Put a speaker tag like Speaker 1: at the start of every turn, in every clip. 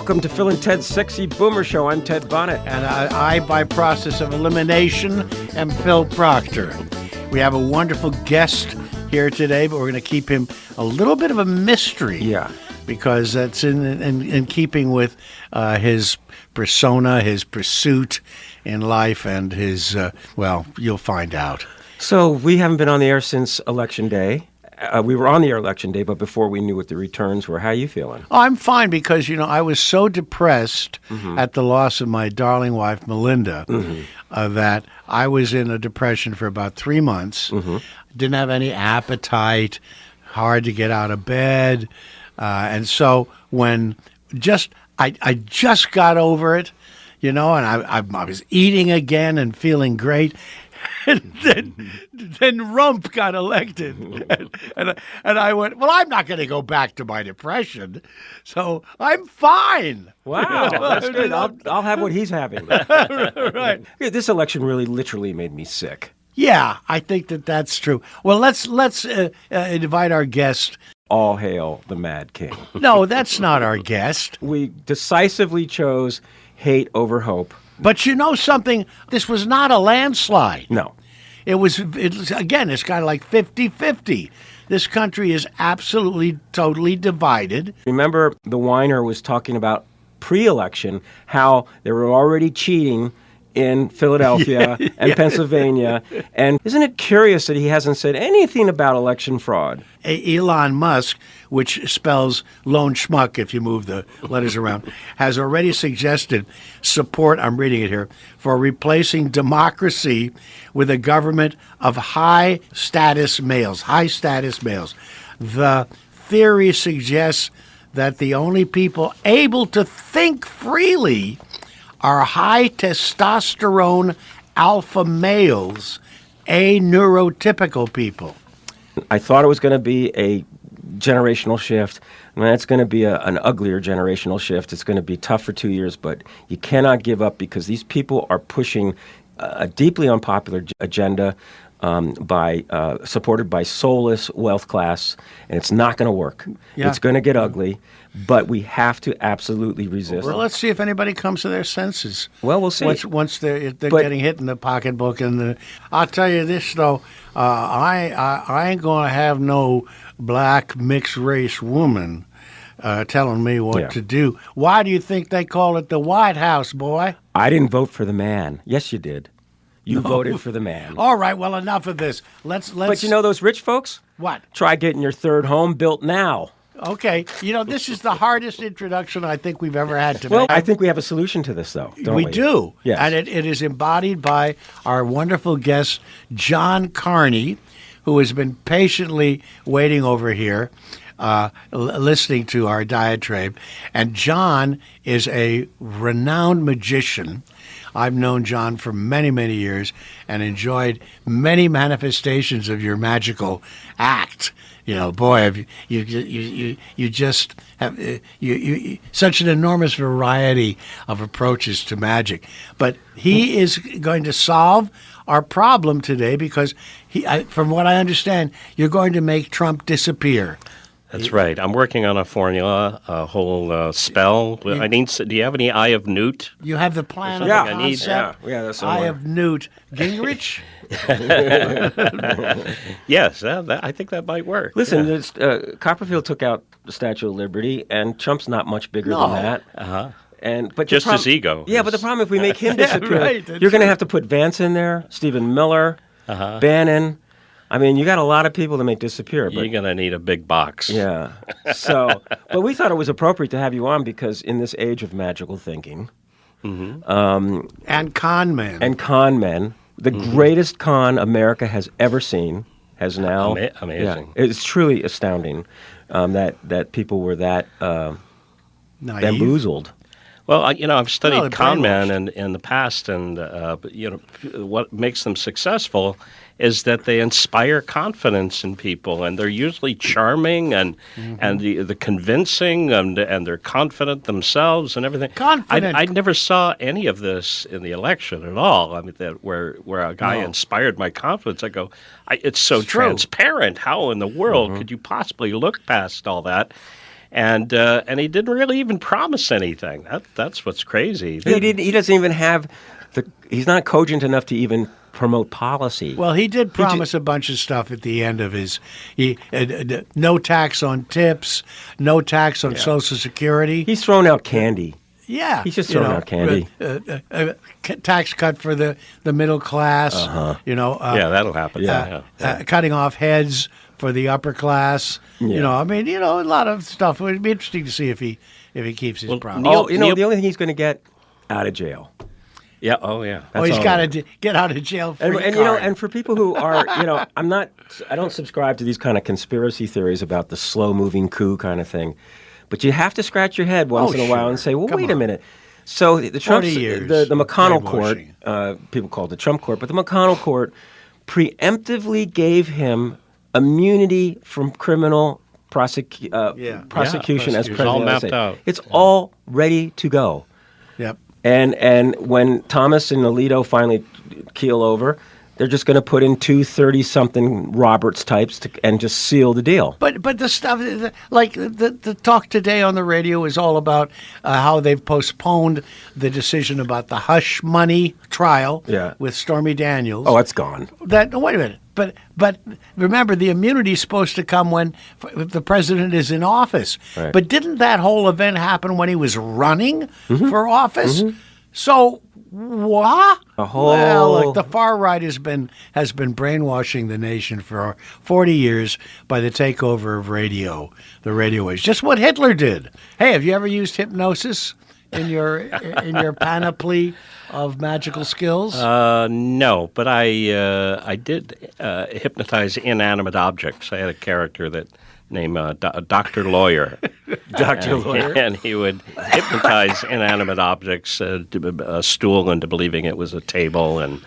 Speaker 1: welcome to Phil and Ted's Sexy Boomer Show. I'm Ted Bonnet.
Speaker 2: And I, by process of elimination, am Phil Proctor. We have a wonderful guest here today, but we're going to keep him a little bit of a mystery.
Speaker 1: Yeah.
Speaker 2: Because that's in keeping with his persona, his pursuit in life, and his, well, you'll find out.
Speaker 1: So we haven't been on the air since Election Day. We were on the air Election Day, but before we knew what the returns were. How are you feeling?
Speaker 2: Oh, I'm fine because, I was so depressed at the loss of my darling wife, Melinda, that I was in a depression for about 3 months. Didn't have any appetite, hard to get out of bed. And so when I just got over it, and I was eating again and feeling great. And then Rump got elected. And I went, well, I'm not going to go back to my depression. So I'm fine.
Speaker 1: Wow, that's good. I'll have what he's having.
Speaker 2: Right.
Speaker 1: Yeah, this election really literally made me sick.
Speaker 2: Yeah, I think that's true. Well, let's invite our guest.
Speaker 1: All hail the Mad King.
Speaker 2: No, that's not our guest.
Speaker 1: We decisively chose hate over hope.
Speaker 2: But you know something? This was not a landslide.
Speaker 1: No.
Speaker 2: It's kind of like 50-50. This country is absolutely, totally divided.
Speaker 1: Remember, the whiner was talking about pre-election, how they were already cheating in Philadelphia and Pennsylvania. And isn't it curious that he hasn't said anything about election fraud?
Speaker 2: Elon Musk, which spells lone schmuck if you move the letters around, has already suggested support, I'm reading it here, for replacing democracy with a government of high-status males. The theory suggests that the only people able to think freely are high testosterone alpha males, neurotypical people.
Speaker 1: I thought it was going to be a generational shift. I mean, it's going to be an uglier generational shift. It's going to be tough for 2 years, but you cannot give up because these people are pushing a deeply unpopular agenda supported by soulless wealth class, and it's not going to work. Yeah. It's going to get ugly, but we have to absolutely resist.
Speaker 2: Well, let's see if anybody comes to their senses.
Speaker 1: Well, we'll see.
Speaker 2: Once they're getting hit in the pocketbook, I'll tell you this though, I ain't going to have no black mixed race woman telling me what to do. Why do you think they call it the White House, boy?
Speaker 1: I didn't vote for the man. Yes, you did. You voted for the man.
Speaker 2: All right, well, enough of this. Let's.
Speaker 1: But you know those rich folks?
Speaker 2: What?
Speaker 1: Try getting your third home built now.
Speaker 2: Okay. This is the hardest introduction I think we've ever had to
Speaker 1: Well,
Speaker 2: make.
Speaker 1: I think we have a solution to this, though, don't we?
Speaker 2: We do.
Speaker 1: Yes.
Speaker 2: And it is embodied by our wonderful guest, John Carney, who has been patiently waiting over here, listening to our diatribe. And John is a renowned magician. I've known John for many, many years and enjoyed many manifestations of your magical act. Boy, you just have such an enormous variety of approaches to magic. But he is going to solve our problem today because, from what I understand, you're going to make Trump disappear.
Speaker 3: That's right. I'm working on a formula, a whole spell. Do you have any Eye of Newt?
Speaker 2: You have the plan of
Speaker 1: the
Speaker 2: concept?
Speaker 1: Yeah, that's
Speaker 2: Eye of Newt Gingrich?
Speaker 3: Yes, I think that might work.
Speaker 1: Listen, Copperfield took out the Statue of Liberty, and Trump's not much bigger than that.
Speaker 3: Uh-huh.
Speaker 1: But
Speaker 3: just his ego.
Speaker 1: Yeah, but the problem, if we make him disappear,
Speaker 2: right,
Speaker 1: you're going to have to put Vance in there, Stephen Miller, Bannon. I mean, you got a lot of people to make disappear. But,
Speaker 3: you're going to need a big box.
Speaker 1: Yeah. So, but we thought it was appropriate to have you on because in this age of magical thinking.
Speaker 2: And con men. The greatest con America has ever seen has now.
Speaker 3: Amazing.
Speaker 1: Yeah, it's truly astounding that people were that bamboozled.
Speaker 3: Well, I've studied con men in the past, and what makes them successful is that they inspire confidence in people, and they're usually charming and the convincing, and they're confident themselves and everything.
Speaker 2: Confident.
Speaker 3: I never saw any of this in the election at all. I mean, where a guy inspired my confidence. I go, it's so transparent. How in the world could you possibly look past all that? and he didn't really even promise anything. That's what's crazy.
Speaker 1: He doesn't even have he's not cogent enough to even promote policy.
Speaker 2: Well, he did promise a bunch of stuff at the end of his no tax on tips, no tax on Social Security.
Speaker 1: He's thrown out candy.
Speaker 2: Yeah.
Speaker 1: He's just throwing out candy.
Speaker 2: Tax cut for the middle class.
Speaker 3: Yeah, that'll happen.
Speaker 2: Cutting off heads for the upper class.
Speaker 1: Yeah.
Speaker 2: A lot of stuff. It would be interesting to see if he keeps his promise.
Speaker 1: The only thing he's going to get out of jail.
Speaker 3: Yeah. Oh, yeah.
Speaker 2: He's got to get out of jail free
Speaker 1: and and for people who are, I don't subscribe to these kind of conspiracy theories about the slow-moving coup kind of thing. But you have to scratch your head once in a while and say, well, wait a minute. So the Trump, the McConnell court, people call it the Trump court, but the McConnell court preemptively gave him immunity from criminal prosecution as president.
Speaker 3: It's all mapped out.
Speaker 1: It's all ready to go.
Speaker 2: Yep.
Speaker 1: And when Thomas and Alito finally keel over, they're just going to put in 2 30-something Roberts types and just seal the deal.
Speaker 2: But the stuff, like the talk today on the radio is all about how they've postponed the decision about the hush money trial with Stormy Daniels.
Speaker 1: Oh, it's gone.
Speaker 2: Wait a minute. But remember, the immunity is supposed to come when the president is in office.
Speaker 1: Right.
Speaker 2: But didn't that whole event happen when he was running for office?
Speaker 1: Mm-hmm.
Speaker 2: So what? Well, look, the far right has been brainwashing the nation for 40 years by the takeover of radio, the radio waves. Just what Hitler did. Hey, have you ever used hypnosis in your panoply of magical skills?
Speaker 3: No, but I did hypnotize inanimate objects. I had a character named Dr. Lawyer.
Speaker 1: Dr. Lawyer.
Speaker 3: And he would hypnotize inanimate objects, a stool into believing it was a table, and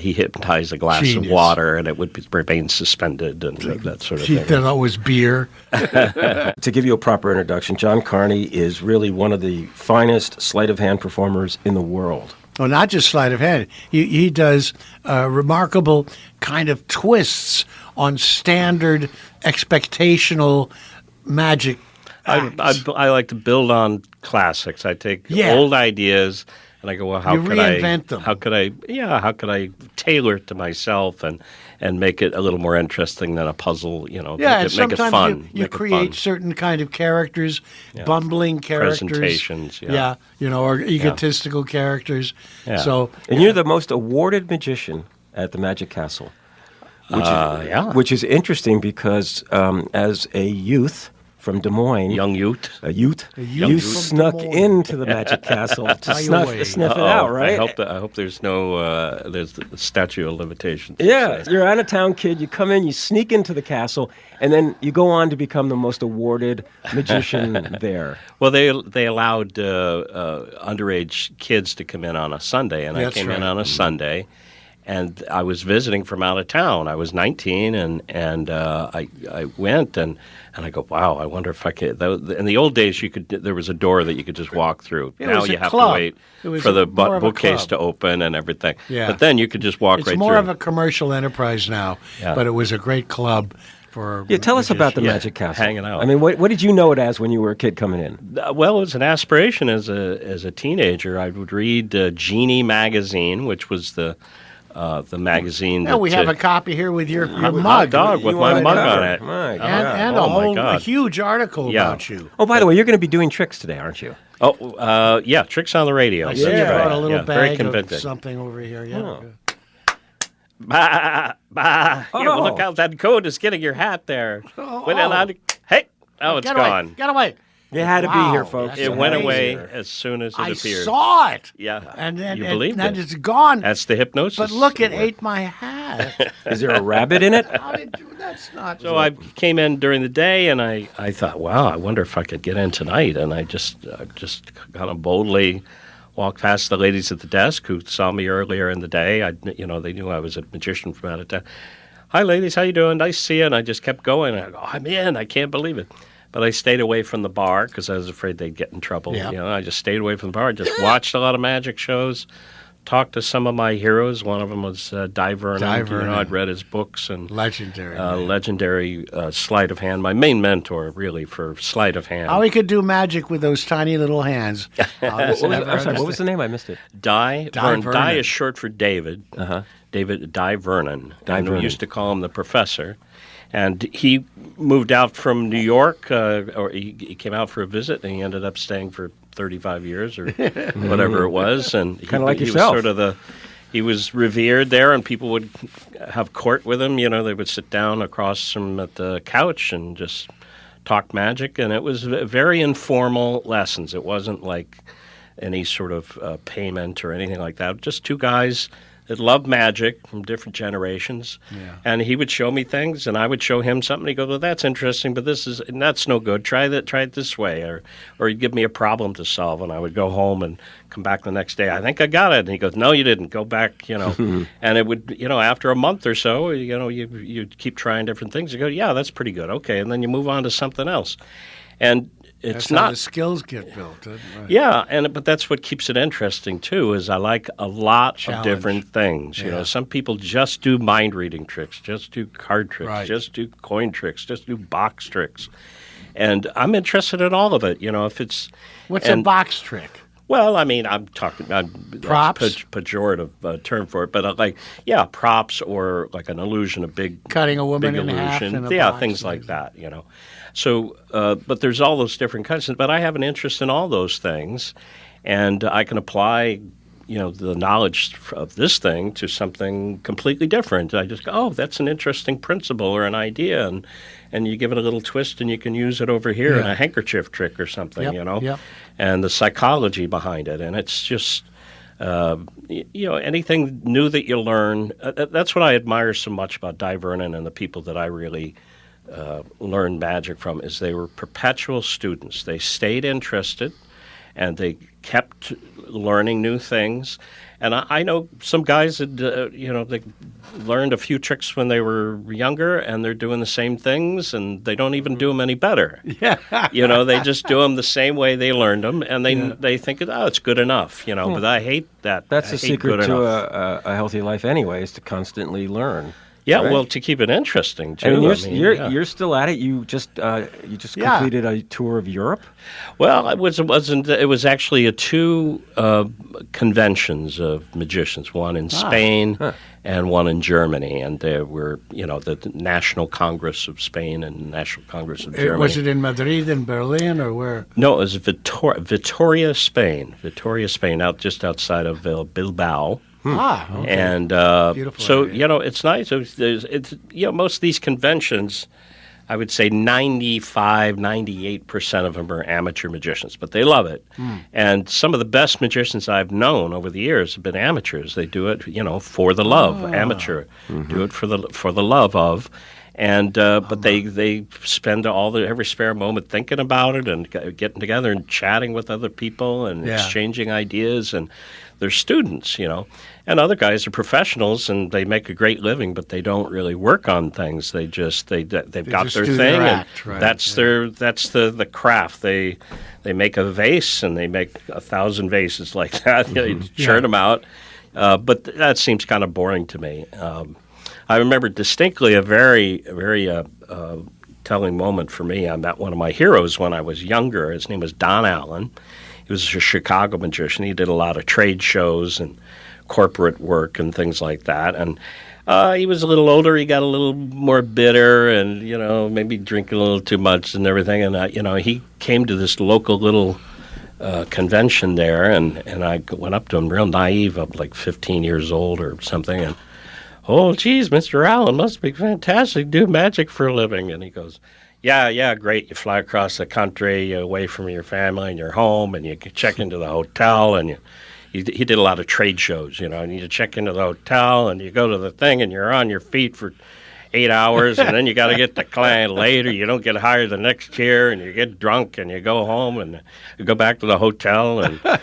Speaker 3: he hypnotized a glass of water, and it would remain suspended, and that sort of thing.
Speaker 2: He thought it was beer.
Speaker 1: To give you a proper introduction, John Carney is really one of the finest sleight-of-hand performers in the world.
Speaker 2: Well, not just sleight of hand. He does remarkable kind of twists on standard expectational magic acts.
Speaker 3: I like to build on classics. I take old ideas and I go, well, how could
Speaker 2: reinvent them?
Speaker 3: How could I tailor it to myself and make it a little more interesting than a puzzle? Make it fun.
Speaker 2: You create certain kind of characters, bumbling characters,
Speaker 3: presentations,
Speaker 2: or egotistical characters.
Speaker 3: Yeah.
Speaker 2: So,
Speaker 1: and you're the most awarded magician at the Magic Castle, which is interesting because as a youth from Des Moines, you snuck into the Magic Castle to sniff it out, right?
Speaker 3: I hope there's there's the statute of limitations.
Speaker 1: Yeah, you're an out-of-town kid. You come in, you sneak into the castle, and then you go on to become the most awarded magician there.
Speaker 3: Well, they allowed underage kids to come in on a Sunday, and I came in on a Sunday. And I was visiting from out of town. I was 19, and I went, and I go, wow, I wonder if I could. In the old days, there was a door that you could just walk through. Now you have to wait for the bookcase to open and everything.
Speaker 2: Yeah.
Speaker 3: But then you could just walk right through.
Speaker 2: It's more of a commercial enterprise now, but it was a great club for
Speaker 1: tell us about the Magic Castle.
Speaker 3: Hanging out.
Speaker 1: I mean, what did you know it as when you were a kid coming in?
Speaker 3: Well, it was an aspiration as a teenager. I would read Genie magazine, which was the magazine.
Speaker 2: Yeah, we have a copy here with your mug.
Speaker 3: Hot dog with my mug on it.
Speaker 2: And a huge article about you.
Speaker 1: Oh, by the way, you're going to be doing tricks today, aren't you?
Speaker 3: Oh, tricks on the radio.
Speaker 2: I see you brought a little bag of
Speaker 3: something.
Speaker 2: something over here. Yeah.
Speaker 1: Oh.
Speaker 3: Bah. Well, look out, that code is getting your hat there. Hey, it's gone.
Speaker 2: Get away.
Speaker 1: You had to be here, folks.
Speaker 3: It went away as soon as it appeared.
Speaker 2: I saw it.
Speaker 3: Yeah.
Speaker 2: And then
Speaker 3: you believed
Speaker 2: it.
Speaker 3: It's
Speaker 2: gone.
Speaker 3: That's the hypnosis.
Speaker 2: But look, it ate my hat.
Speaker 1: Is there a rabbit in it?
Speaker 2: How did you? That's not.
Speaker 3: So I came in during the day, and I thought, wow, I wonder if I could get in tonight. And I just kind of boldly walked past the ladies at the desk who saw me earlier in the day. They knew I was a magician from out of town. Hi, ladies, how you doing? Nice to see you. And I just kept going. I go, I'm in. I can't believe it. But I stayed away from the bar because I was afraid they'd get in trouble.
Speaker 2: Yeah.
Speaker 3: I just stayed away from the bar. Just watched a lot of magic shows, talked to some of my heroes. One of them was Di Vernon. I'd read his books and legendary sleight of hand. My main mentor, really, for sleight of hand.
Speaker 2: How he could do magic with those tiny little hands.
Speaker 1: What was the name? I missed it.
Speaker 3: Di Vernon. Di is short for David. Di Vernon. We used to call him the professor. And he moved out from New York, or he came out for a visit, and he ended up staying for 35 years or whatever it was. And
Speaker 1: kind of like yourself.
Speaker 3: Was sort of he was revered there, and people would have court with him. They would sit down across from at the couch and just talk magic. And it was very informal lessons. It wasn't like any sort of payment or anything like that. Just two guys that loved magic from different generations, and he would show me things, and I would show him something. He'd go, "Well, that's interesting, but that's no good. Try it this way," or he'd give me a problem to solve, and I would go home and come back the next day. I think I got it, and he goes, "No, you didn't. Go back." And it would, after a month or so, you keep trying different things. You go, "Yeah, that's pretty good. Okay," and then you move on to something else, and
Speaker 2: that's how the skills get built. Right?
Speaker 3: Yeah, but that's what keeps it interesting too. Is I like a lot of different things. Some people just do mind reading tricks, just do card tricks, just do coin tricks, just do box tricks, and I'm interested in all of it. If it's
Speaker 2: what's a box trick?
Speaker 3: Well, I mean, I'm talking
Speaker 2: props,
Speaker 3: pejorative term for it, but props or like an illusion, a big
Speaker 2: cutting a woman
Speaker 3: big
Speaker 2: in
Speaker 3: illusion,
Speaker 2: half, in a box,
Speaker 3: things like that. So, but there's all those different kinds. But I have an interest in all those things, and I can apply, the knowledge of this thing to something completely different. I just go, "Oh, that's an interesting principle or an idea," and you give it a little twist, and you can use it over here in a handkerchief trick or something, and the psychology behind it. And it's just, anything new that you learn. That's what I admire so much about Di Vernon and the people that I really learned magic from, is they were perpetual students. They stayed interested, and they kept learning new things. And I know some guys that, they learned a few tricks when they were younger, and they're doing the same things, and they don't even do them any better. They just do them the same way they learned them, and they think, "Oh, it's good enough," But I hate that.
Speaker 1: That's the secret to a healthy life anyway, is to constantly learn.
Speaker 3: Yeah, right? Well, to keep it interesting too.
Speaker 1: You're still at it. You just completed a tour of Europe.
Speaker 3: Well, it wasn't. It was actually two conventions of magicians. One in Spain and one in Germany, and there were the National Congress of Spain and National Congress of Germany.
Speaker 2: Was it in Madrid and Berlin, or where?
Speaker 3: No, it was Vitoria, Spain. Vitoria, Spain, just outside of Bilbao.
Speaker 2: Okay.
Speaker 3: And so area. It's nice. It's most of these conventions, I would say 98% of them are amateur magicians, but they love it. And some of the best magicians I've known over the years have been amateurs. They do it, for the love, amateur. Do it for the love of. And but they spend every spare moment thinking about it and getting together and chatting with other people and exchanging ideas, and they're students, And other guys are professionals, and they make a great living, but they don't really work on things. They've got their thing, and that's the craft. They make a vase, and they make 1,000 vases like that. They churn them out, but that seems kind of boring to me. I remember distinctly a very, very telling moment for me. I met one of my heroes when I was younger. His name was Don Allen. He was a Chicago magician. He did a lot of trade shows and corporate work and things like that. And he was a little older. He got a little more bitter and, maybe drinking a little too much and everything. And, he came to this local little convention there, and I went up to him real naive. I'm like 15 years old or something, and "Oh, geez, Mr. Allen, must be fantastic. Do magic for a living." And he goes, Yeah, great. You fly across the country, away from your family and your home, and you check into the hotel, and he did a lot of trade shows, and you check into the hotel, and you go to the thing, and you're on your feet for 8 hours, and then you got to get the client later. You don't get hired the next year, and you get drunk, and you go home, and you go back to the hotel,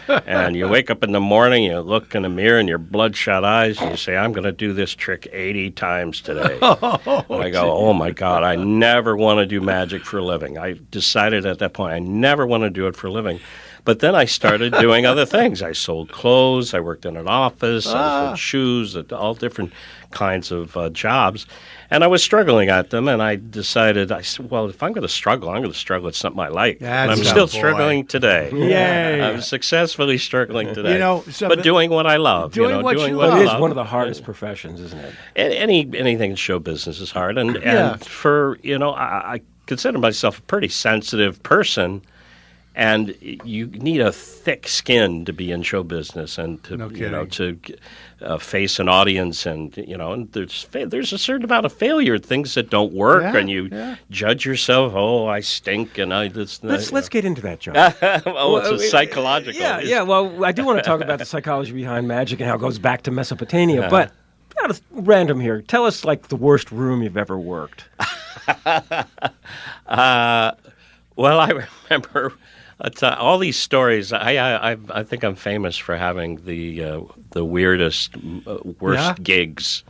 Speaker 3: and you wake up in the morning, you look in the mirror, and your bloodshot eyes, and you say, "I'm going to do this trick 80 times today." And I go, "Oh, my God, I never want to do magic for a living." I decided at that point I never want to do it for a living. But then I started doing other things. I sold clothes. I worked in an office. I sold shoes, all different kinds of jobs. And I was struggling at them, and I decided, I said, well, if I'm going to struggle, I'm going to struggle at something I like. And I'm still struggling today.
Speaker 2: Yay.
Speaker 3: I'm successfully struggling today.
Speaker 2: You know,
Speaker 3: but doing what I love.
Speaker 2: Doing what you
Speaker 1: It
Speaker 2: love.
Speaker 1: is one of the hardest professions, isn't it?
Speaker 3: Anything in show business is hard. And for, I consider myself a pretty sensitive person. And you need a thick skin to be in show business and to face an audience, and and there's a certain amount of failure, things that don't work, and you judge yourself. Oh, I stink, and
Speaker 1: Let's get into that, John.
Speaker 3: Well, it's a psychological.
Speaker 1: Yeah. Well, I do want to talk about the psychology behind magic and how it goes back to Mesopotamia, but out of random here, tell us like the worst room you've ever worked.
Speaker 3: Well, I remember. All these stories. I think I'm famous for having the weirdest, worst gigs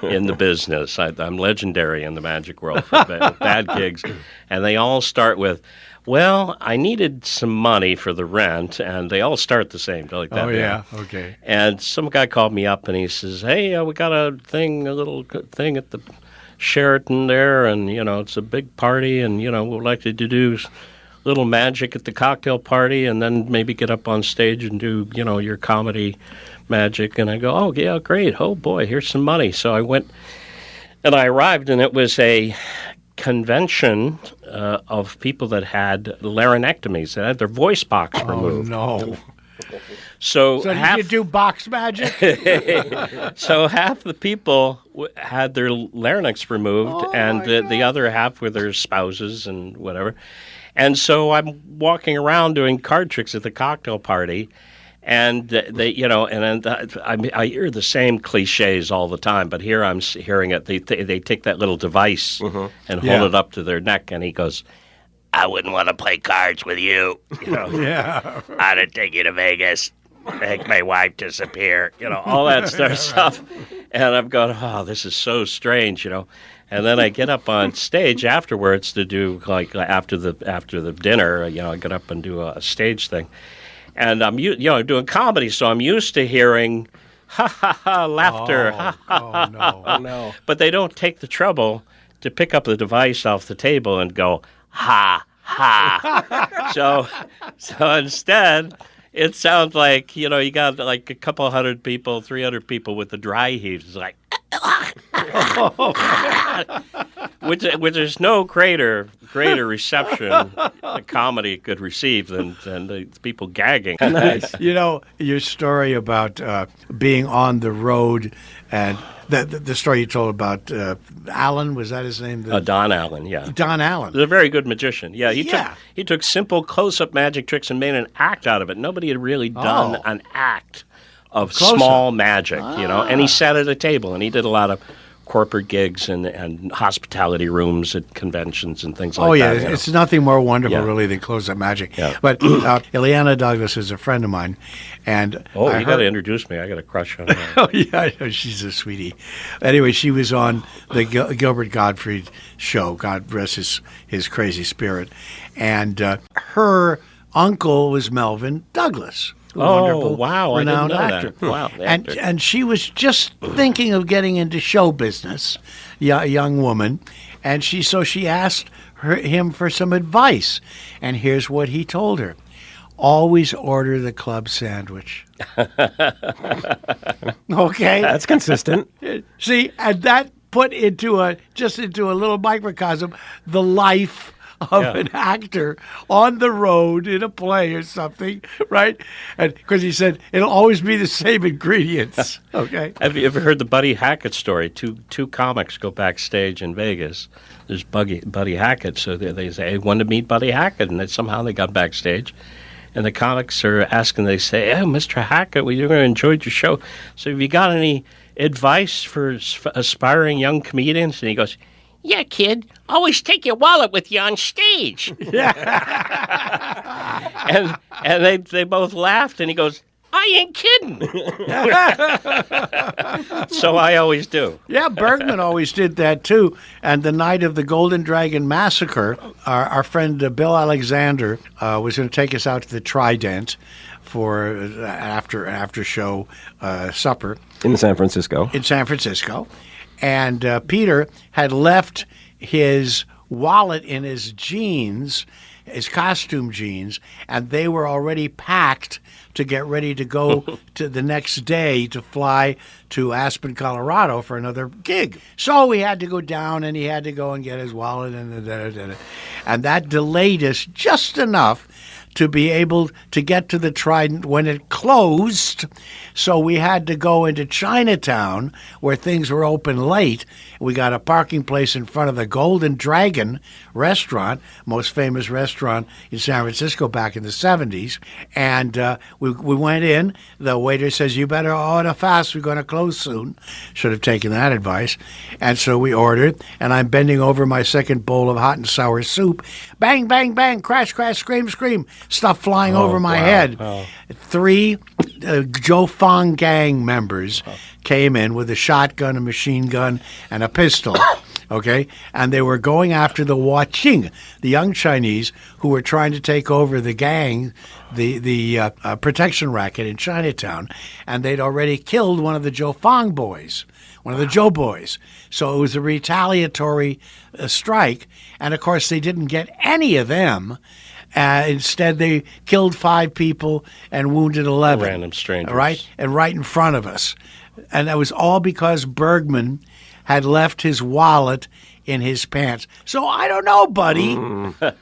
Speaker 3: in the business. I'm legendary in the magic world for bad gigs, and they all start with, "Well, I needed some money for the rent," and they all start the same, like that.
Speaker 2: Oh yeah, okay.
Speaker 3: And some guy called me up and he says, "Hey, we got a little thing at the Sheraton there, and it's a big party, and we'd like to do little magic at the cocktail party, and then maybe get up on stage and do, your comedy magic." And I go, "Oh, yeah, great. Oh, boy, here's some money." So I went, and I arrived, and it was a convention of people that had laryngectomies, that had their voice box removed.
Speaker 2: Oh, no.
Speaker 3: So
Speaker 2: did you do box magic?
Speaker 3: So half the people had their larynx removed, and the other half were their spouses and whatever. And so I'm walking around doing card tricks at the cocktail party, and they, I hear the same cliches all the time, but here I'm hearing it. They take that little device and hold it up to their neck, and he goes, "I wouldn't want to play cards with you. I'd take you to Vegas, make my wife disappear, all that stuff." And I'm going, "Oh, this is so strange, And then I get up on stage afterwards to do after the dinner. I get up and do a stage thing, and I'm doing comedy, so I'm used to hearing ha ha ha laughter.
Speaker 2: Oh no!
Speaker 3: But they don't take the trouble to pick up the device off the table and go ha ha. So instead, it sounds like you got like a couple hundred people, 300 people with the dry heaves. It's like. Which there's no greater reception a comedy could receive than the people gagging.
Speaker 2: Nice. Your story about being on the road, and the story you told about Allen, was that his name?
Speaker 3: Don Allen, yeah.
Speaker 2: Don Allen.
Speaker 3: He's a very good magician. Yeah, he took simple close-up magic tricks and made an act out of it. Nobody had really done an act of small magic, and he sat at a table, and he did a lot of corporate gigs and hospitality rooms at conventions and things like that. Oh,
Speaker 2: yeah, it's nothing more wonderful, really, than close-up magic.
Speaker 3: Yeah.
Speaker 2: But Ileana Douglas is a friend of mine, and
Speaker 3: you got to introduce me. I got a crush on her.
Speaker 2: Oh, yeah, she's a sweetie. Anyway, she was on the Gilbert Gottfried show, God rest his crazy spirit, and her uncle was Melvin Douglas. Wonderful, renowned actor.
Speaker 3: Wow,
Speaker 2: and she was just thinking of getting into show business, a young woman, and she asked him for some advice, and here's what he told her: always order the club sandwich. Okay,
Speaker 1: that's consistent.
Speaker 2: See, and that put into a little microcosm the life of an actor on the road in a play or something, right? And because he said it'll always be the same ingredients. Okay.
Speaker 3: Have you ever heard the Buddy Hackett story? Two comics go backstage in Vegas. There's Buddy Hackett, so they say, "I want to meet Buddy Hackett," and somehow they got backstage. And the comics are asking, they say, "Oh, Mr. Hackett, we really enjoyed your show. So have you got any advice for aspiring young comedians?" And he goes, "Yeah, kid, always take your wallet with you on stage." Yeah. and they both laughed, and he goes, I ain't kidding. So I always do.
Speaker 2: Yeah, Bergman always did that too. And the night of the Golden Dragon Massacre, our friend Bill Alexander was going to take us out to the Trident for after show supper
Speaker 1: In San Francisco.
Speaker 2: And Peter had left his wallet in his jeans, his costume jeans, and they were already packed to get ready to go to the next day to fly to Aspen, Colorado for another gig. So we had to go down, and he had to go and get his wallet, and that delayed us just enough to be able to get to the Trident when it closed. So we had to go into Chinatown where things were open late. We got a parking place in front of the Golden Dragon restaurant, most famous restaurant in San Francisco back in the 70s. And we went in. The waiter says, "You better order fast. We're going to close soon." Should have taken that advice. And so we ordered, and I'm bending over my second bowl of hot and sour soup. Bang, bang, bang, crash, crash, scream, scream. Stuff flying over my head. Oh. 3 Joe Fong gang members came in with a shotgun, a machine gun, and a pistol. Okay, and they were going after the Huaqing, the young Chinese who were trying to take over the gang, the protection racket in Chinatown, and they'd already killed one of the Joe Fong boys, one of the Joe boys. So it was a retaliatory strike, and of course they didn't get any of them. Instead, they killed 5 people and wounded 11.
Speaker 3: Random strangers.
Speaker 2: Right? And right in front of us. And that was all because Bergman had left his wallet in his pants. So I don't know, buddy.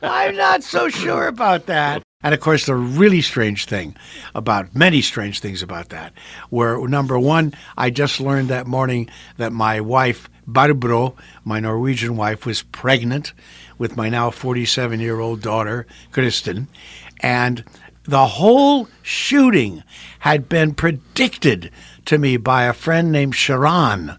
Speaker 2: I'm not so sure about that. And, of course, the really strange thing about, many strange things about that, were, number one, I just learned that morning that my wife, Barbro, my Norwegian wife, was pregnant with my now 47-year-old daughter, Kristen. And the whole shooting had been predicted to me by a friend named Sharon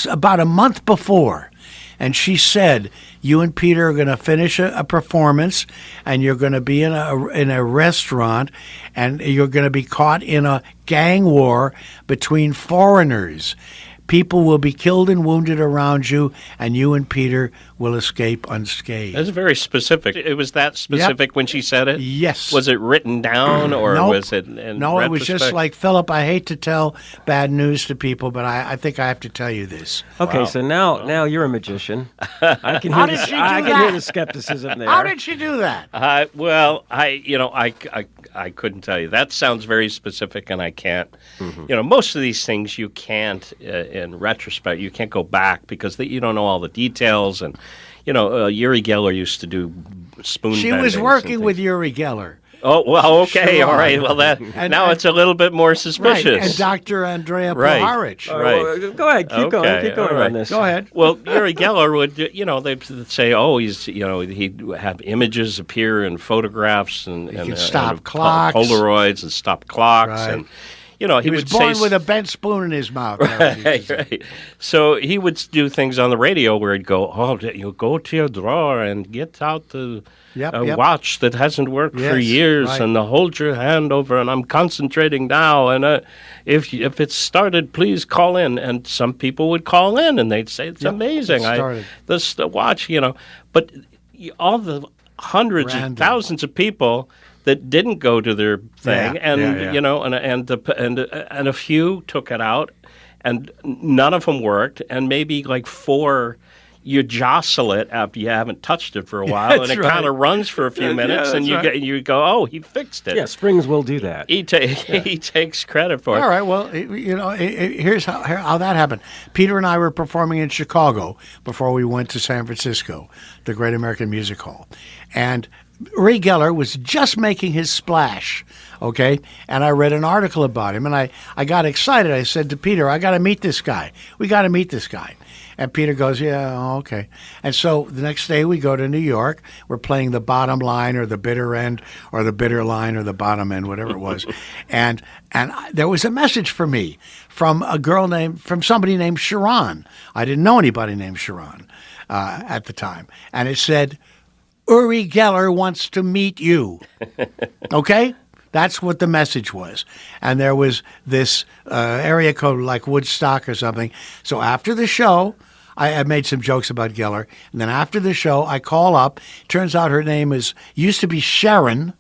Speaker 2: about a month before. And she said, "You and Peter are going to finish a performance, and you're going to be in a restaurant, and you're going to be caught in a gang war between foreigners. People will be killed and wounded around you, and you and Peter will escape unscathed."
Speaker 3: That's very specific. It was that specific when she said it?
Speaker 2: Yes.
Speaker 3: Was it written down, or
Speaker 2: Nope.
Speaker 3: was it in
Speaker 2: No, it was
Speaker 3: retrospect?
Speaker 2: just like, "Philip, I hate to tell bad news to people, but I think I have to tell you this."
Speaker 1: Okay,
Speaker 3: Wow.
Speaker 1: so now you're a magician. I can
Speaker 2: How
Speaker 1: hear
Speaker 2: did she do
Speaker 1: I can
Speaker 2: that?
Speaker 1: hear the skepticism there.
Speaker 2: How did she do that?
Speaker 3: Well, I couldn't tell you. That sounds very specific, and I can't. Most of these things you can't, in retrospect, you can't go back because you don't know all the details. And Uri Geller used to do spoon.
Speaker 2: She was working with Uri Geller.
Speaker 3: Oh, well, okay,
Speaker 2: Sure.
Speaker 3: all right. Well, now it's a little bit more suspicious.
Speaker 2: Right, and Dr. Andrea Poharich.
Speaker 3: Right.
Speaker 1: Well, go ahead, keep going
Speaker 3: all right.
Speaker 1: on this.
Speaker 2: Go ahead.
Speaker 3: Well, Uri Geller would, they'd say, oh, he'd have images appear in photographs and
Speaker 2: could stop clocks.
Speaker 3: Polaroids and stop clocks.
Speaker 2: Right.
Speaker 3: And, he
Speaker 2: was
Speaker 3: would
Speaker 2: born
Speaker 3: say,
Speaker 2: with a bent spoon in his mouth.
Speaker 3: right. So he would do things on the radio where he'd go, "Oh, you go to your drawer and get out the watch that hasn't worked for years,
Speaker 2: right.
Speaker 3: and hold your hand over, and I'm concentrating now. And if it's started, please call in." And some people would call in, and they'd say, "It's amazing. The watch, But all the hundreds and thousands of people that didn't go to their thing, and a few took it out, and none of them worked, and maybe like 4 you jostle it after you haven't touched it for a while, and it kind of runs for a few minutes, and you go, "Oh, he fixed it."
Speaker 1: Yeah, springs will do that.
Speaker 3: He takes credit for it.
Speaker 2: All right. Well, here's how that happened. Peter and I were performing in Chicago before we went to San Francisco, the Great American Music Hall, and Uri Geller was just making his splash, okay? And I read an article about him, and I got excited. I said to Peter, "I got to meet this guy. We got to meet this guy." And Peter goes, "Yeah, okay." And so the next day we go to New York. We're playing the bottom line or the bitter end or the bitter line or the bottom end, whatever it was. and there was a message for me from somebody named Sharon. I didn't know anybody named Sharon at the time. And it said, "Uri Geller wants to meet you." Okay? That's what the message was. And there was this area code like Woodstock or something. So after the show, I made some jokes about Geller. And then after the show, I call up. Turns out her name used to be Sharon.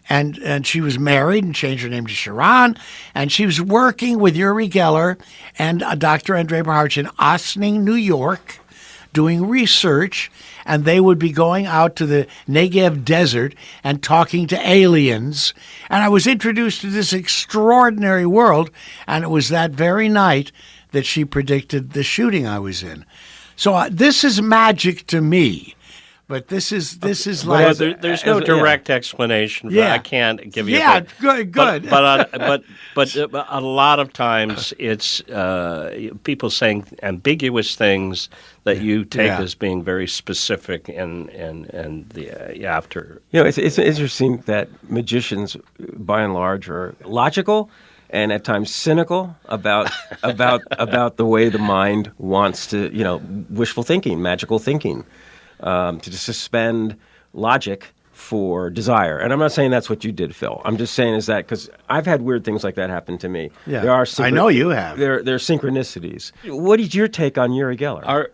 Speaker 2: And she was married and changed her name to Sharon. And she was working with Uri Geller and Dr. Andrei Baharch in Ossining, New York, doing research. And they would be going out to the Negev desert and talking to aliens. And I was introduced to this extraordinary world. And it was that very night that she predicted the shooting I was in. So this is magic to me. But this is
Speaker 3: well,
Speaker 2: like
Speaker 3: there's no direct explanation. For I can't give you.
Speaker 2: Yeah, good.
Speaker 3: But a lot of times it's people saying ambiguous things that you take as being very specific and the after.
Speaker 1: It's interesting that magicians, by and large, are logical and at times cynical about the way the mind wants to, wishful thinking, magical thinking. To suspend logic for desire. And I'm not saying that's what you did, Phil. I'm just saying is that because I've had weird things like that happen to me.
Speaker 2: Yeah.
Speaker 1: There are
Speaker 2: I know you have.
Speaker 1: There are synchronicities. What is your take on Uri Geller?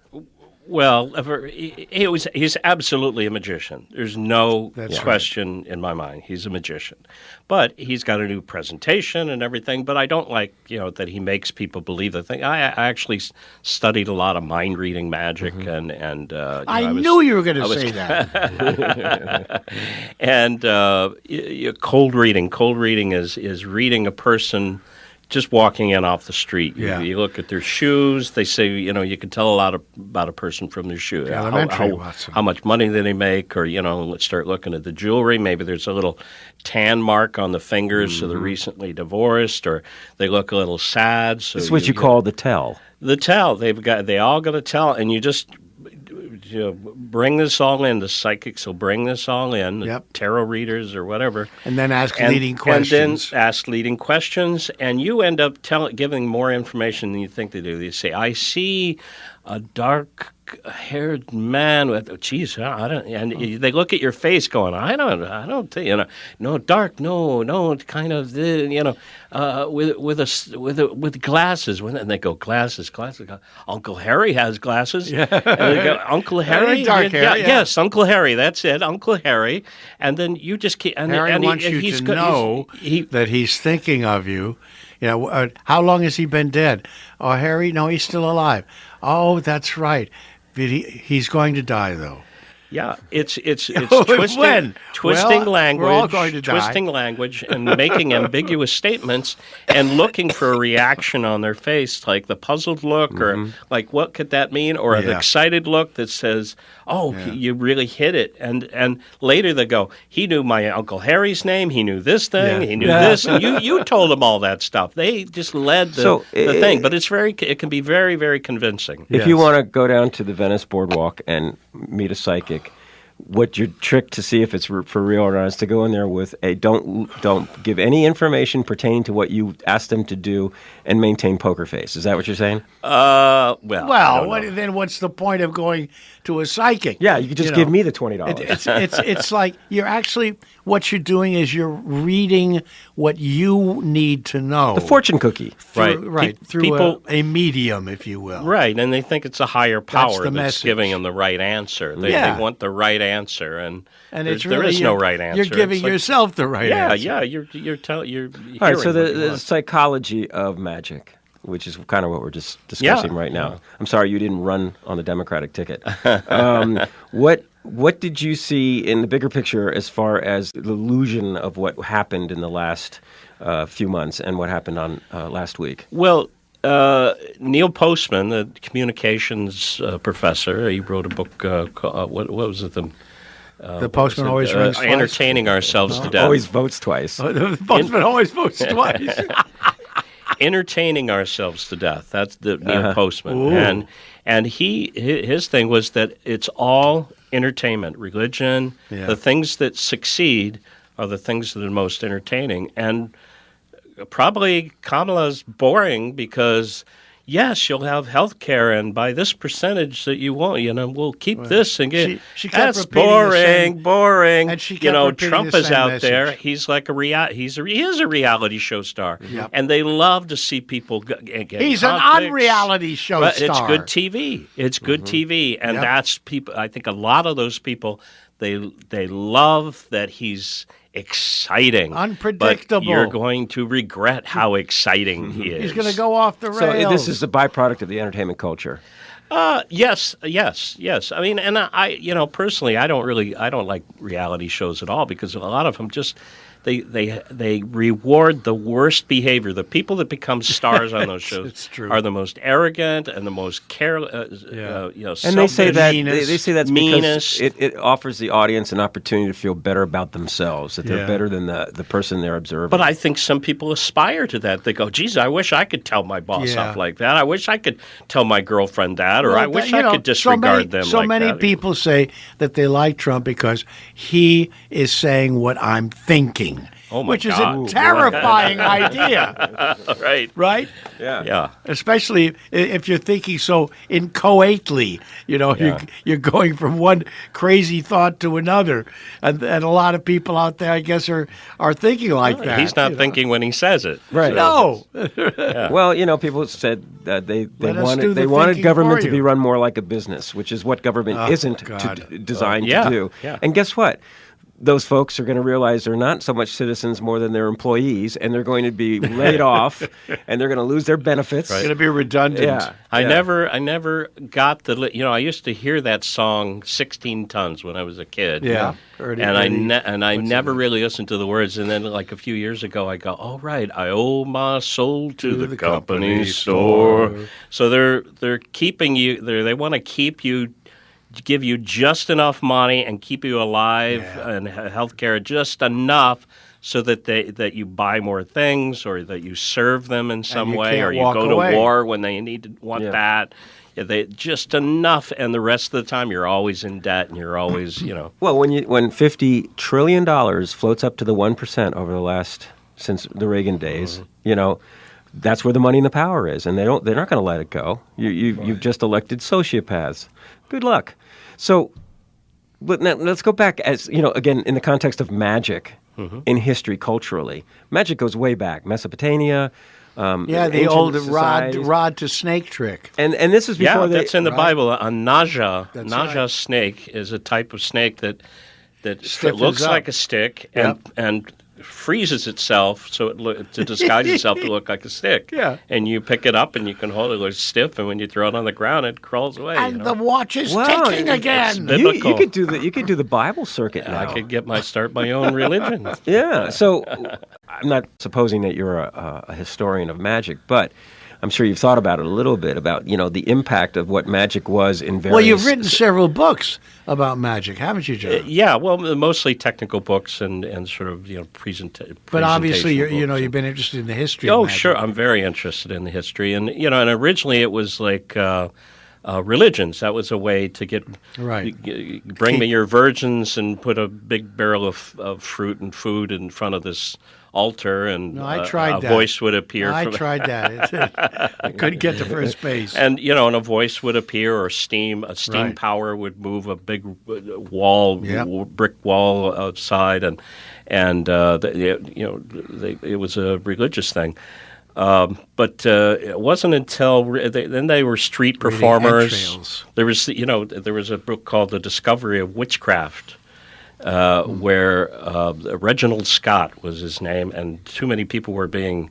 Speaker 3: He's absolutely a magician. There's no question in my mind. He's a magician. But he's got a new presentation and everything. But I don't like, that he makes people believe the thing. I actually studied a lot of mind-reading magic. And
Speaker 2: I knew you were going to say that.
Speaker 3: And cold reading. Cold reading is reading a person just walking in off the street. You look at their shoes. They say, you can tell a lot about a person from their shoes. How much money did they make? Or, let's start looking at the jewelry. Maybe there's a little tan mark on the fingers, so they're recently divorced, or they look a little sad. So
Speaker 1: it's what you call the tell.
Speaker 3: The tell. They all got a tell, and you just bring this all in. The psychics will bring this all in, the tarot readers or whatever.
Speaker 2: And then ask leading questions.
Speaker 3: And then ask leading questions, and you end up giving more information than you think they do. They say, I see a dark-haired man with, I don't, and they look at your face going, I don't think, no, dark, no, kind of, with glasses. And they go, glasses. Uncle Harry has glasses. Yeah. And they go, Uncle Harry?
Speaker 2: Dark hair,
Speaker 3: Yes, Uncle Harry, that's it, Uncle Harry. And then you just keep,
Speaker 2: Harry wants you to know that he's thinking of you. How long has he been dead? Oh, Harry, no, he's still alive. Oh, that's right. But he's going to die, though.
Speaker 3: Yeah, it's
Speaker 2: twisting
Speaker 3: language,
Speaker 2: we're all going to die.
Speaker 3: Twisting language, and making ambiguous statements, and looking for a reaction on their face, like the puzzled look, or like what could that mean, or an excited look that says, "Oh, you really hit it," and later they go, "He knew my Uncle Harry's name. He knew this thing. He knew this," and you told him all that stuff. They just led the thing, but it can be very, very convincing.
Speaker 1: If you want to go down to the Venice Boardwalk and meet a psychic, what your trick to see if it's for real or not is to go in there with don't give any information pertaining to what you asked them to do, and maintain poker face. Is that what you're saying?
Speaker 2: Then what's the point of going to a psychic?
Speaker 1: Yeah, you could just give me the $20.
Speaker 2: It's like you're actually, what you're doing is you're reading what you need to know.
Speaker 1: The fortune cookie.
Speaker 2: Through a medium, if you will.
Speaker 3: Right, and they think it's a higher power that's giving them the right answer. They want the right answer, and there is no right answer.
Speaker 2: You're giving yourself the right answer.
Speaker 3: Yeah, you're all
Speaker 1: right, so the psychology of magic, which is kind of what we're just discussing right now. I'm sorry you didn't run on the Democratic ticket. What did you see in the bigger picture as far as the illusion of what happened in the last few months and what happened on last week?
Speaker 3: Well, Neil Postman, the communications professor, he wrote a book called, what was it?
Speaker 2: The Postman always runs twice.
Speaker 3: Entertaining Ourselves to Death.
Speaker 1: Always votes twice.
Speaker 2: The Postman always votes twice.
Speaker 3: Entertaining Ourselves to Death. That's the Neil Postman. And his thing was that it's all entertainment, religion. Yeah. The things that succeed are the things that are most entertaining. And probably Kamala's boring because yes, you'll have health care, and by this percentage that you won't, we'll keep this and get.
Speaker 2: She kept
Speaker 3: That's
Speaker 2: repeating
Speaker 3: boring.
Speaker 2: and she kept repeating
Speaker 3: Trump
Speaker 2: the
Speaker 3: is
Speaker 2: same
Speaker 3: out
Speaker 2: message.
Speaker 3: there. He's like he is a reality show star,
Speaker 2: Yep.
Speaker 3: and they love to see people get.
Speaker 2: He's an
Speaker 3: conflicts.
Speaker 2: unreality show
Speaker 3: But
Speaker 2: star.
Speaker 3: it's good TV. It's good TV, and
Speaker 2: Yep.
Speaker 3: that's people. I think a lot of those people they love that he's exciting,
Speaker 2: Unpredictable.
Speaker 3: But you're going to regret how exciting he is.
Speaker 2: He's going to go off the rails.
Speaker 1: So this is a byproduct of the entertainment culture.
Speaker 3: Yes. I mean, and I personally, I don't like reality shows at all because a lot of them just they reward the worst behavior. The people that become stars on those shows
Speaker 2: It's true.
Speaker 3: are the most arrogant and the most careless.
Speaker 1: And they say that
Speaker 2: meanest.
Speaker 1: they say that's
Speaker 3: Meanest.
Speaker 1: because it offers the audience an opportunity to feel better about themselves, that they're
Speaker 2: Yeah.
Speaker 1: better than the person they're observing.
Speaker 3: But I think some people aspire to that. They go, geez, I wish I could tell my boss
Speaker 2: Yeah.
Speaker 3: off like that. I wish I could tell my girlfriend that, or
Speaker 2: Well,
Speaker 3: I wish
Speaker 2: you
Speaker 3: I
Speaker 2: know,
Speaker 3: could disregard them
Speaker 2: so
Speaker 3: like
Speaker 2: many
Speaker 3: that.
Speaker 2: people say that they like Trump because he is saying what I'm thinking,
Speaker 3: Oh, my
Speaker 2: which is
Speaker 3: God.
Speaker 2: a terrifying idea,
Speaker 3: Right.
Speaker 2: right?
Speaker 3: Yeah.
Speaker 2: Especially if you're thinking so inchoately, you're going from one crazy thought to another, and a lot of people out there, I guess, are thinking like that.
Speaker 3: He's not thinking when he says it.
Speaker 1: Right.
Speaker 2: No,
Speaker 1: Well, people said that they
Speaker 2: Let us do the
Speaker 1: wanted
Speaker 2: thinking
Speaker 1: government
Speaker 2: for
Speaker 1: to be
Speaker 2: you.
Speaker 1: run more like a business, which is what government isn't
Speaker 2: God.
Speaker 1: designed
Speaker 3: Yeah,
Speaker 1: to do.
Speaker 3: yeah.
Speaker 1: And guess what? Those folks are going to realize they're not so much citizens more than they're employees, and they're going to be laid off, and they're going to lose their benefits.
Speaker 2: it's going to be redundant.
Speaker 1: Yeah.
Speaker 3: I never got I used to hear that song 16 Tons when I was a kid.
Speaker 2: Yeah.
Speaker 3: I never really listened to the words, and then like a few years ago I go, oh right, I owe my soul to the company store. So they're keeping you they want to keep you, give you just enough money and keep you alive and health care just enough so that you buy more things or that you serve them in some
Speaker 2: you
Speaker 3: way
Speaker 2: can't
Speaker 3: or you
Speaker 2: walk
Speaker 3: go
Speaker 2: away.
Speaker 3: to war when they want
Speaker 1: Yeah.
Speaker 3: that. Yeah, they just enough, and the rest of the time you're always in debt and you're always
Speaker 1: Well, when $50 trillion floats up to the 1% over the last since the Reagan days, that's where the money and the power is, and they're not going to let it go. You've just elected sociopaths. Good luck. So, but now let's go back again in the context of magic in history culturally. Magic goes way back, Mesopotamia.
Speaker 2: The
Speaker 1: ancient
Speaker 2: old
Speaker 1: societies.
Speaker 2: rod to snake trick.
Speaker 1: And this is before
Speaker 3: that's in the Bible. A naja,
Speaker 2: That's
Speaker 3: naja snake is a type of snake that
Speaker 2: Stiffens
Speaker 3: looks
Speaker 2: up.
Speaker 3: like a stick
Speaker 2: Yep.
Speaker 3: and freezes itself to disguise itself to look like a stick.
Speaker 2: Yeah.
Speaker 3: And you pick it up and you can hold it. It's stiff, and when you throw it on the ground, it crawls away.
Speaker 2: And the watch is
Speaker 1: Wow,
Speaker 2: ticking again.
Speaker 3: bit-
Speaker 1: you
Speaker 3: biblical.
Speaker 1: could do the Bible circuit now.
Speaker 3: I could start my own religion.
Speaker 1: Yeah. So I'm not supposing that you're a historian of magic, but I'm sure you've thought about it a little bit about the impact of what magic was in various.
Speaker 2: Well, you've written several books about magic, haven't you, John?
Speaker 3: Yeah, well, mostly technical books and sort of
Speaker 2: But obviously,
Speaker 3: presentation books.
Speaker 2: you've been interested in the history.
Speaker 3: Oh,
Speaker 2: of magic.
Speaker 3: sure. I'm very interested in the history, and and originally it was like religions. That was a way to get
Speaker 2: Right.
Speaker 3: Bring me your virgins and put a big barrel of fruit and food in front of this altar, and
Speaker 2: No, I tried
Speaker 3: a
Speaker 2: that.
Speaker 3: voice would appear.
Speaker 2: I
Speaker 3: from,
Speaker 2: tried that. I couldn't get to first base.
Speaker 3: And and a voice would appear, or a steam
Speaker 2: Right.
Speaker 3: power would move a big wall,
Speaker 2: Yep.
Speaker 3: brick wall outside, and it was a religious thing. But it wasn't until then they were street performers.
Speaker 2: entrails.
Speaker 3: There was a book called The Discovery of Witchcraft, where Reginald Scott was his name, and too many people were being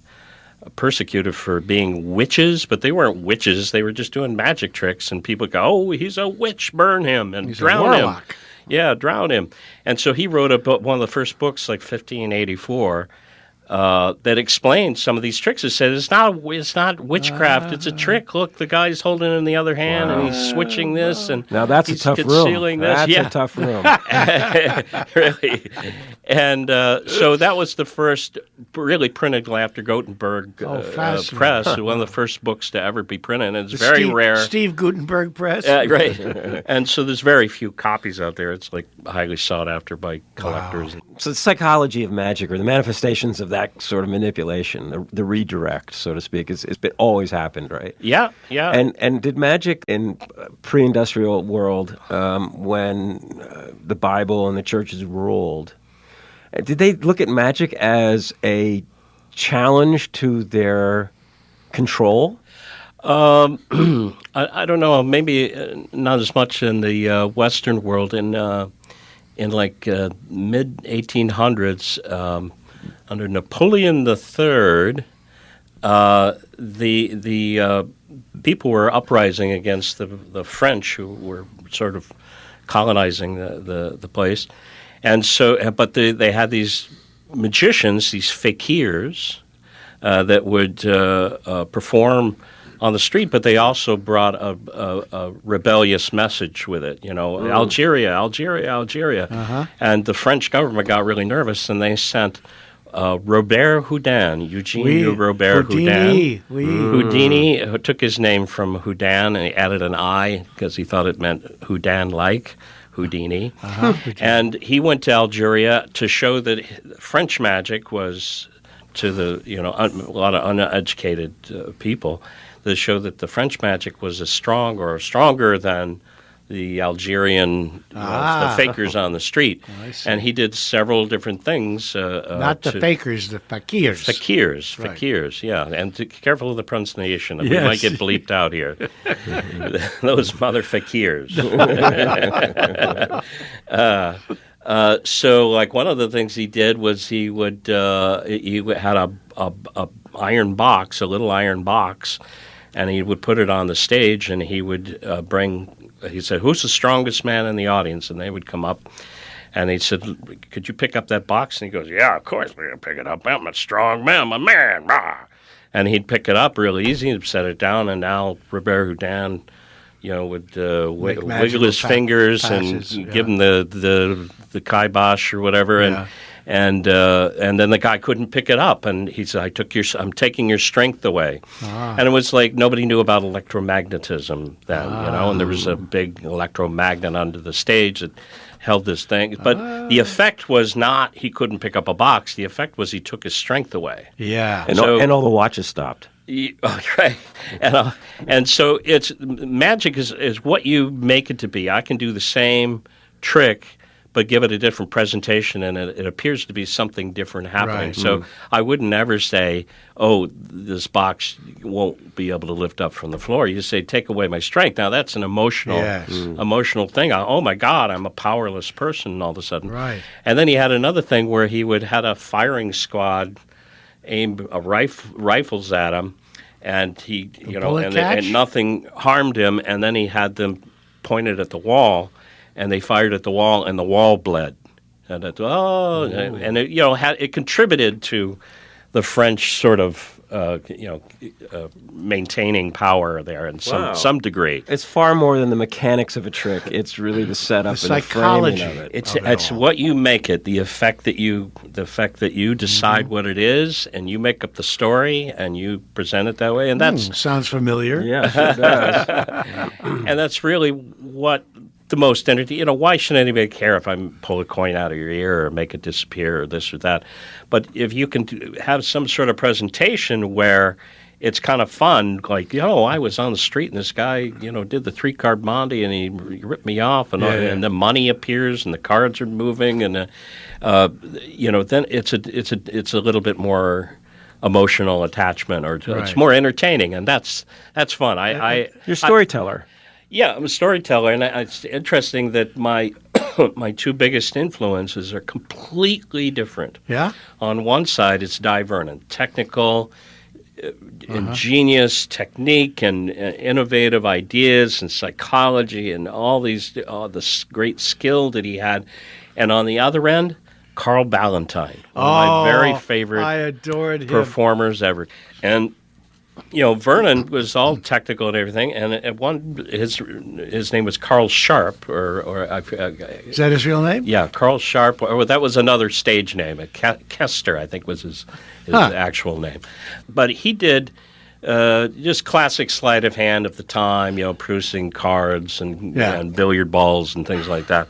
Speaker 3: persecuted for being witches, but they weren't witches. They were just doing magic tricks, and people go, "Oh, he's a witch! Burn him and
Speaker 2: He's a
Speaker 3: drown him."
Speaker 2: warlock.
Speaker 3: Yeah, drown him. And so he wrote one of the first books, like 1584. That explained some of these tricks. It said it's not witchcraft. It's a trick. Look, the guy's holding it in the other hand, and he's switching this, and
Speaker 1: Now that's a
Speaker 3: he's
Speaker 1: tough room.
Speaker 3: concealing this.
Speaker 1: That's
Speaker 3: Yeah.
Speaker 1: a tough room.
Speaker 3: Really. And so that was the first really printed after Gutenberg press, one of the first books to ever be printed. And it's very rare.
Speaker 2: Steve Gutenberg press?
Speaker 3: Right. And so there's very few copies out there. It's like highly sought after by collectors.
Speaker 2: Wow.
Speaker 1: So the psychology of magic, or the manifestations of that sort of manipulation, the redirect, so to speak, it's been always happened, right?
Speaker 3: Yeah.
Speaker 1: And did magic in pre-industrial world, when the Bible and the churches ruled, did they look at magic as a challenge to their control?
Speaker 3: I don't know. Maybe not as much in the Western world. In like mid 1800s, under Napoleon III, the people were uprising against the French, who were sort of colonizing the place. And so, but they had these magicians, these fakirs, that would perform on the street, but they also brought a rebellious message with it. Algeria. And the French government got really nervous, and they sent Robert Houdin, Eugene Robert Houdin. Houdini, who took his name from Houdin, and he added an I because he thought it meant Houdin-like. Houdini. And he went to Algeria to show that French magic was to a lot of uneducated people, to show that the French magic was as strong or stronger than the Algerian, the fakers on the street. And he did several different things.
Speaker 2: Not the fakers, the fakirs.
Speaker 3: Fakirs, yeah. And careful of the pronunciation. We might get bleeped out here. Those mother fakirs. So, like, one of the things he did was he had a iron box, a little iron box, and he would put it on the stage, and he would he said, "Who's the strongest man in the audience?" And they would come up, and he said, "Could you pick up that box?" And he goes, "Yeah, of course we're going to pick it up. I'm a strong man. I'm a man." Rah. And he'd pick it up really easy and set it down, and now Robert Houdin, would wiggle his fingers and give him the kibosh or whatever, and then the guy couldn't pick it up, and he said, I'm taking your strength away. And it was like nobody knew about electromagnetism then, and there was a big electromagnet under the stage that held this thing. But the effect was not he couldn't pick up a box. The effect was he took his strength away.
Speaker 2: Yeah.
Speaker 1: And all the watches stopped.
Speaker 3: Right, and so it's magic is what you make it to be. I can do the same trick, but give it a different presentation, and it appears to be something different happening.
Speaker 2: Right.
Speaker 3: So I wouldn't ever say, "Oh, this box won't be able to lift up from the floor." You say, "Take away my strength." Now that's an emotional thing. Oh my God, I'm a powerless person all of a sudden.
Speaker 2: Right.
Speaker 3: And then he had another thing where he would had a firing squad aim rifles at him, and he, and nothing harmed him. And then he had them pointed at the wall, and they fired at the wall, and the wall bled. And it contributed to the French sort of maintaining power there in some degrry.
Speaker 1: It's far more than the mechanics of a trick. It's really the setup and the framing of it.
Speaker 3: It's what you make it, the effect that you decide what it is, and you make up the story and you present it that way. And that's
Speaker 2: sounds familiar.
Speaker 1: Yeah, sure does.
Speaker 3: And that's really what the most entertaining. Why should anybody care if I pull a coin out of your ear or make it disappear or this or that? But if you can have some sort of presentation where it's kind of fun, like, I was on the street and this guy, did the 3-card Monte and he ripped me off, and and the money appears and the cards are moving, and then it's a little bit more emotional attachment, or it's more entertaining, and that's fun.
Speaker 1: You're a storyteller.
Speaker 3: Yeah, I'm a storyteller, and it's interesting that my my two biggest influences are completely different.
Speaker 2: Yeah?
Speaker 3: On one side, it's Di Vernon, technical, ingenious technique and innovative ideas and psychology and all this great skill that he had. And on the other end, Carl Ballantine, one of my very favorite
Speaker 2: I adored him.
Speaker 3: performers ever. And Vernon was all technical and everything, and at his name was Carl Sharp,
Speaker 2: Is that his real name?
Speaker 3: yeah, Carl Sharp, or that was another stage name. Kester, I think, was his actual name. But he did just classic sleight of hand of the time, producing cards and billiard balls and things like that.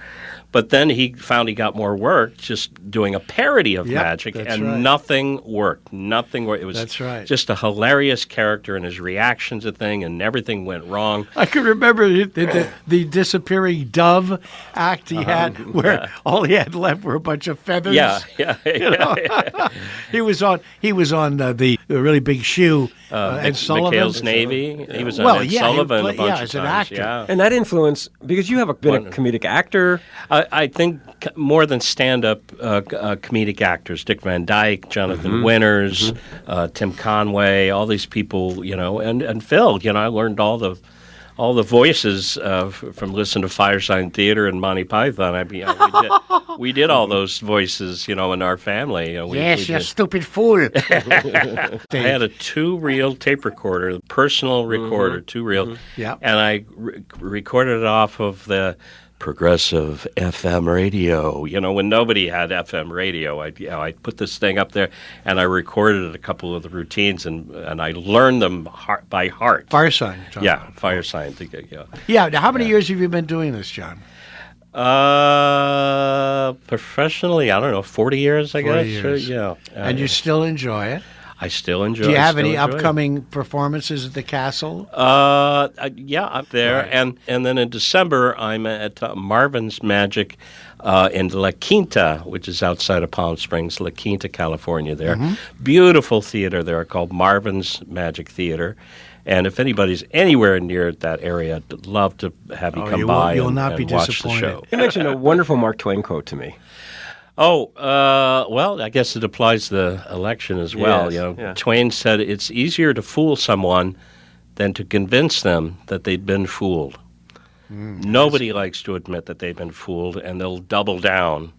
Speaker 3: But then he found he got more work just doing a parody of magic, and nothing worked. Nothing worked. It was just a hilarious character and his reaction to things, and everything went wrong.
Speaker 2: I can remember the disappearing dove act he had, where all he had left were a bunch of feathers.
Speaker 3: Yeah.
Speaker 2: He was on the really big shoe. Ed Sullivan.
Speaker 3: McHale's Navy. He was on Ed Sullivan a bunch of
Speaker 2: as an
Speaker 3: times.
Speaker 2: actor.
Speaker 3: Yeah.
Speaker 1: And that influence, because you have been a comedic actor.
Speaker 3: I think more than stand-up comedic actors, Dick Van Dyke, Jonathan Winters, Tim Conway, all these people, and Phil. I learned all the voices from listening to Firesign Theater and Monty Python. We did all those voices, in our family.
Speaker 2: Yes, you stupid fool.
Speaker 3: I had a 2-reel tape recorder, personal recorder, 2-reel, and I recorded it off of the progressive FM radio. When nobody had FM radio, I put this thing up there, and I recorded a couple of the routines, and I learned them by heart.
Speaker 2: Firesign.
Speaker 3: Yeah, Firesign.
Speaker 2: Yeah. Now, how many years have you been doing this, John?
Speaker 3: Professionally, I don't know, 40 years, I guess.
Speaker 2: 40 years.
Speaker 3: Yeah.
Speaker 2: And you still enjoy it?
Speaker 3: I still enjoy it.
Speaker 2: Do you have any upcoming performances at the Castle?
Speaker 3: Yeah, I'm there. Right. And then in December, I'm at Marvin's Magic in La Quinta, which is outside of Palm Springs, La Quinta, California there. Beautiful theater there called Marvin's Magic Theater. And if anybody's anywhere near that area, I'd love to have you come by and watch the show.
Speaker 1: You mentioned a wonderful Mark Twain quote to me.
Speaker 3: Oh, well, I guess it applies to the election as well.
Speaker 1: Yes,
Speaker 3: Twain said it's easier to fool someone than to convince them that they've been fooled. Nobody likes to admit that they've been fooled, and they'll double down.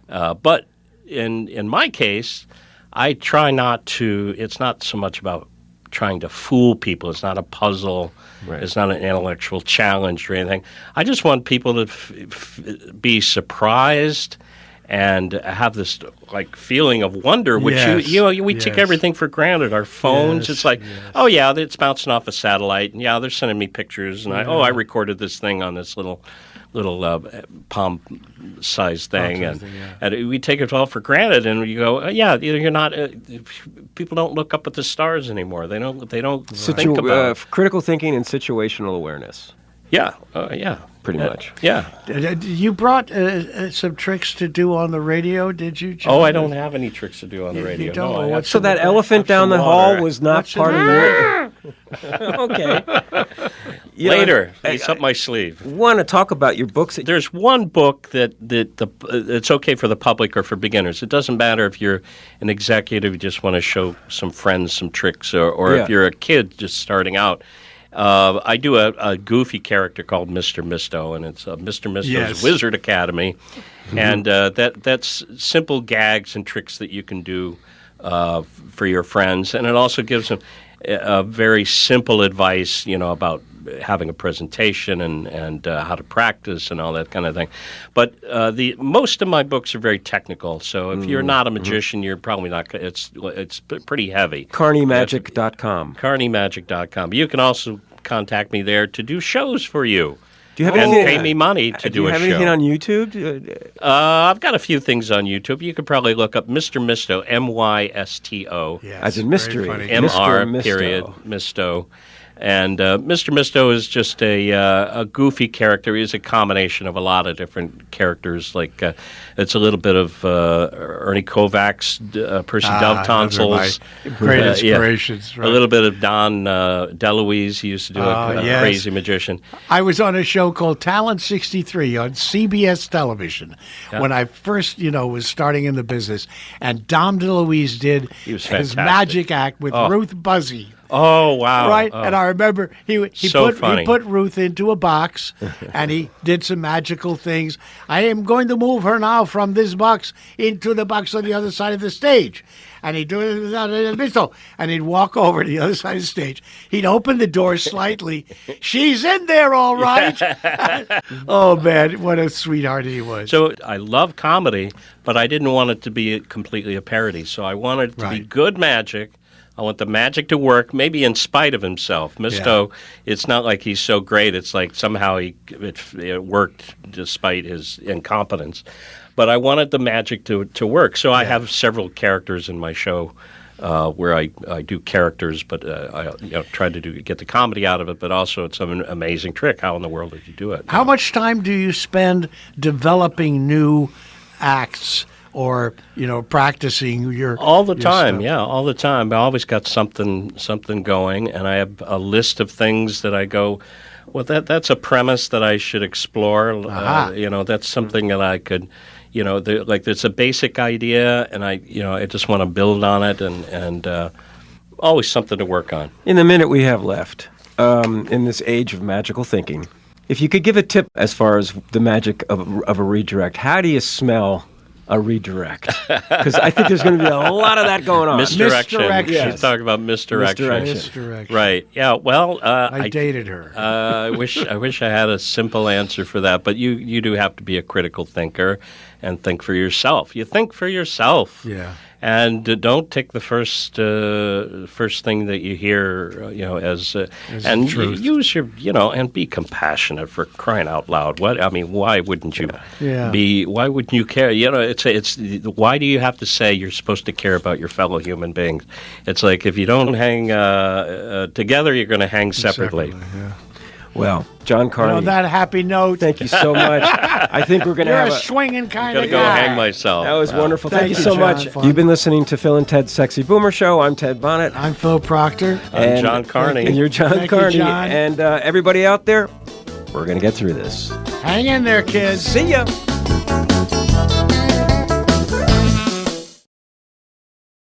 Speaker 3: But in my case, I try not to. It's not so much about trying to fool people. It's not a puzzle. Right. It's not an intellectual challenge or anything. I just want people to be surprised and have this feeling of wonder, which we take everything for granted. Our phones, it's like, oh yeah, it's bouncing off a satellite, and they're sending me pictures, and I recorded this thing on this little palm-sized thing, and we take it all for granted, and you go, you're not. People don't look up at the stars anymore. They don't think about
Speaker 1: critical thinking and situational awareness.
Speaker 3: Pretty
Speaker 1: much.
Speaker 3: Yeah.
Speaker 2: You brought some tricks to do on the radio, did you, John?
Speaker 3: Oh, I don't have any tricks to do on the radio.
Speaker 2: You don't?
Speaker 3: No,
Speaker 1: so that elephant down the hall was not part of your... Okay.
Speaker 3: Later. It's up my sleeve.
Speaker 1: Want to talk about your books?
Speaker 3: There's one book that it's okay for the public or for beginners. It doesn't matter if you're an executive, you just want to show some friends some tricks, or if you're a kid just starting out. I do a goofy character called Mr. Misto, and it's Mr. Misto's Wizard Academy, and that's simple gags and tricks that you can do for your friends, and it also gives them very simple advice, about having a presentation and how to practice and all that kind of thing. But most of my books are very technical, so if you're not a magician, you're probably not. It's pretty heavy.
Speaker 1: CarneyMagic.com.
Speaker 3: CarneyMagic.com. You can also contact me there to do shows for you.
Speaker 1: Do you have
Speaker 3: and pay me money to do a show.
Speaker 1: Do you have anything on YouTube?
Speaker 3: I've got a few things on YouTube. You could probably look up Mr. Misto, M-Y-S-T-O.
Speaker 2: Yes,
Speaker 1: as in mystery.
Speaker 3: M-R period, Misto. And Mr. Misto is just a goofy character. He's a combination of a lot of different characters. It's a little bit of Ernie Kovac's Percy Dove Tonsils.
Speaker 2: Great inspirations. Right.
Speaker 3: A little bit of Don DeLuise. He used to do a crazy magician.
Speaker 2: I was on a show called Talent 63 on CBS television when I first, was starting in the business. And Dom DeLuise did his magic act with Ruth Buzzy.
Speaker 3: Oh, wow.
Speaker 2: Right?
Speaker 3: Oh.
Speaker 2: And I remember he
Speaker 3: So funny.
Speaker 2: put Ruth into a box, and he did some magical things. I am going to move her now from this box into the box on the other side of the stage. And he'd do it without a pistol. And he'd walk over to the other side of the stage. He'd open the door slightly. She's in there, all right. Oh, man, what a sweetheart he was.
Speaker 3: So I love comedy, but I didn't want it to be completely a parody. So I wanted it to be
Speaker 2: Right.
Speaker 3: good magic. I want the magic to work, maybe in spite of himself. Misto, it's not like he's so great. It's like somehow it worked despite his incompetence. But I wanted the magic to work. So I have several characters in my show where I do characters, but I try to get the comedy out of it, but also it's an amazing trick. How in the world did you do it?
Speaker 2: How much time do you spend developing new acts or, practicing your
Speaker 3: All the
Speaker 2: your
Speaker 3: time,
Speaker 2: stuff?
Speaker 3: yeah, all the time. I always got something going, and I have a list of things that I go, well, that's a premise that I should explore. That's something that I could, there's a basic idea, and I just want to build on it, and always something to work on.
Speaker 1: In the minute we have left, in this age of magical thinking, if you could give a tip as far as the magic of a redirect, how do you smell a redirect? Because I think there's going to be a lot of that going on.
Speaker 3: Misdirection.
Speaker 2: Misdirection.
Speaker 3: She's talking about misdirection.
Speaker 2: Misdirection.
Speaker 3: Right. Yeah. Well,
Speaker 2: I dated her.
Speaker 3: I wish I had a simple answer for that, but you do have to be a critical thinker and think for yourself. You think for yourself.
Speaker 2: Yeah.
Speaker 3: And don't take the first thing that you hear, as and
Speaker 2: truth.
Speaker 3: use your, and be compassionate, for crying out loud. Why wouldn't you
Speaker 2: Yeah.
Speaker 3: be? Why wouldn't you care? It's why do you have to say you're supposed to care about your fellow human beings? It's like if you don't hang together, you're going to hang separately.
Speaker 2: Yeah.
Speaker 1: Well, John Carney,
Speaker 2: On that happy note,
Speaker 1: thank you so much. I think we're going to
Speaker 2: you're
Speaker 1: have
Speaker 2: a swinging kind
Speaker 3: I'm
Speaker 2: of
Speaker 3: going to go
Speaker 2: guy.
Speaker 3: hang myself.
Speaker 1: That was wonderful.
Speaker 2: Thank
Speaker 1: Thank you
Speaker 2: you,
Speaker 1: so
Speaker 2: John.
Speaker 1: much.
Speaker 2: Fun.
Speaker 1: You've been listening to Phil and Ted's Sexy Boomer Show. I'm Ted Bonnet.
Speaker 2: I'm Phil Proctor.
Speaker 3: I'm John Carney.
Speaker 1: And you're John
Speaker 2: Thank you,
Speaker 1: Carney.
Speaker 2: John.
Speaker 1: And everybody out there, we're going to get through this.
Speaker 2: Hang in there, kids.
Speaker 1: See ya.